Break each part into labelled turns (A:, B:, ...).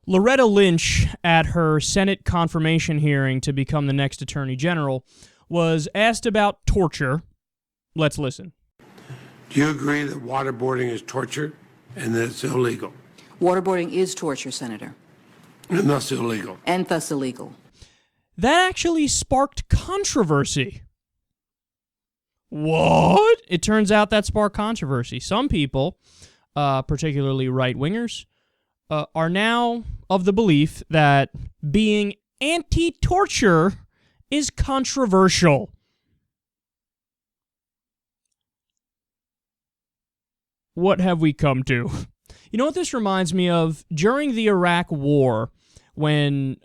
A: Loretta Lynch, at her Senate confirmation hearing to become the next Attorney General, was asked about torture. Let's listen.
B: Do you agree that waterboarding is torture and that it's illegal?
C: Waterboarding is torture, Senator.
B: And thus illegal.
C: And thus illegal.
A: That actually sparked controversy. What? It turns out that sparked controversy. Some people, particularly right-wingers, are now of the belief that being anti-torture is controversial. What have we come to? You know what this reminds me of? During the Iraq War, when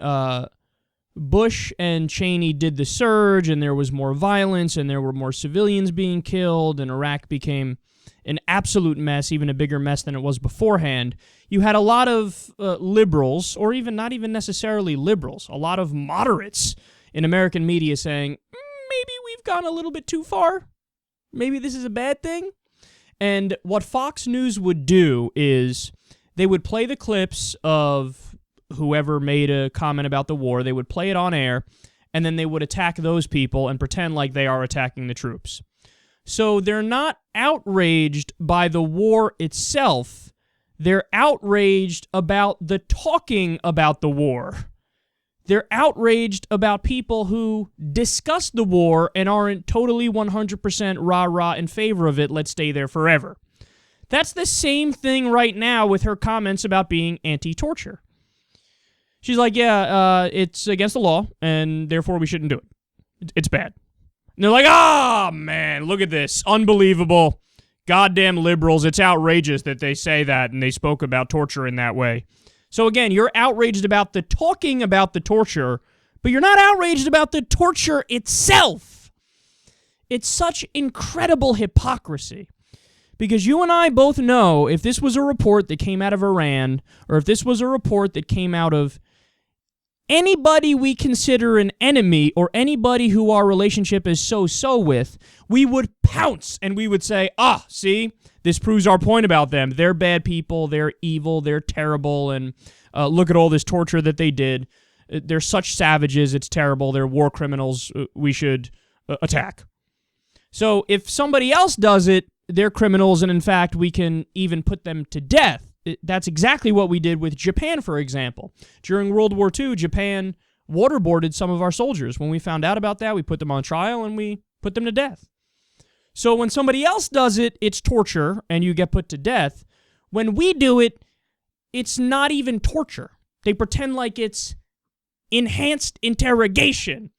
A: Bush and Cheney did the surge and there was more violence and there were more civilians being killed and Iraq became an absolute mess, even a bigger mess than it was beforehand, you had a lot of liberals, or even not even necessarily liberals, a lot of moderates in American media saying, maybe we've gone a little bit too far. Maybe this is a bad thing. And what Fox News would do is they would play the clips of whoever made a comment about the war. They would play it on air, and then they would attack those people and pretend like they are attacking the troops. So they're not outraged by the war itself. They're outraged about the talking about the war. They're outraged about people who discuss the war and aren't totally 100% rah-rah in favor of it. Let's stay there forever. That's the same thing right now with her comments about being anti-torture. She's like, it's against the law, and therefore we shouldn't do it. It's bad. And they're like, man, look at this. Unbelievable. Goddamn liberals. It's outrageous that they say that, and they spoke about torture in that way. So again, you're outraged about the talking about the torture, but you're not outraged about the torture itself. It's such incredible hypocrisy. Because you and I both know if this was a report that came out of Iran, or if this was a report that came out of anybody we consider an enemy, or anybody who our relationship is so-so with, we would pounce and we would say, see, this proves our point about them. They're bad people, they're evil, they're terrible, and look at all this torture that they did. They're such savages, it's terrible, they're war criminals, we should attack. So if somebody else does it, they're criminals, and in fact, we can even put them to death. That's exactly what we did with Japan, for example. During World War II, Japan waterboarded some of our soldiers. When we found out about that, we put them on trial and we put them to death. So when somebody else does it, it's torture and you get put to death. When we do it, it's not even torture. They pretend like it's enhanced interrogation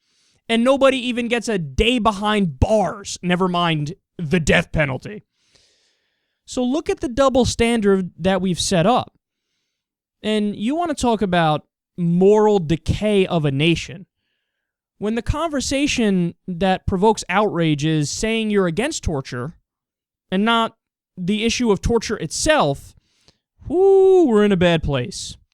A: and nobody even gets a day behind bars, never mind the death penalty. So look at the double standard that we've set up. And you want to talk about moral decay of a nation. When the conversation that provokes outrage is saying you're against torture and not the issue of torture itself, we're in a bad place.